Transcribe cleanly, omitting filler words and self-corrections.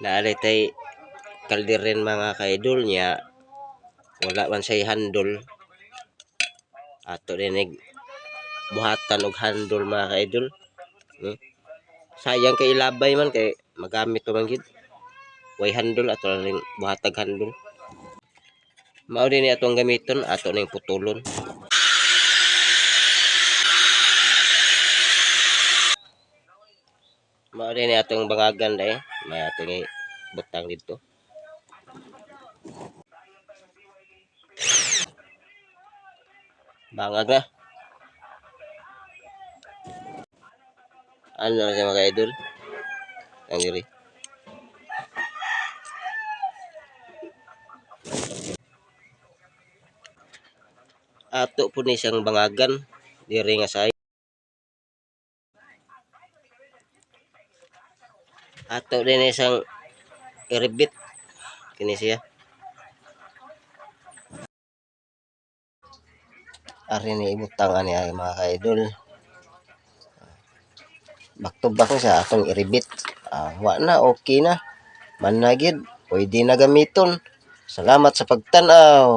Naari tay kalderin mga kaidol niya. Wala man say handle. Ato dinig buhatan og handle mga kaidol. Sayang kay ilabay man kay magamit man gid. Way handle ato ning buhatag handle. Mao din ni atong gamiton ato ning putulon. Mao din ni atong bangagan dai. May atong butang dito. Bangag na. Ano na siya mga idol? Ang diri. Ato po ni siyang bangagan diri nga say. Ato din ni siyang irebit kini siya. Ari ni ibutang ani ay mga kaidol. Back to back na siya atong irebit. Wa na okay na. Man na gid, pwede na gamiton. Salamat sa pagtan-aw.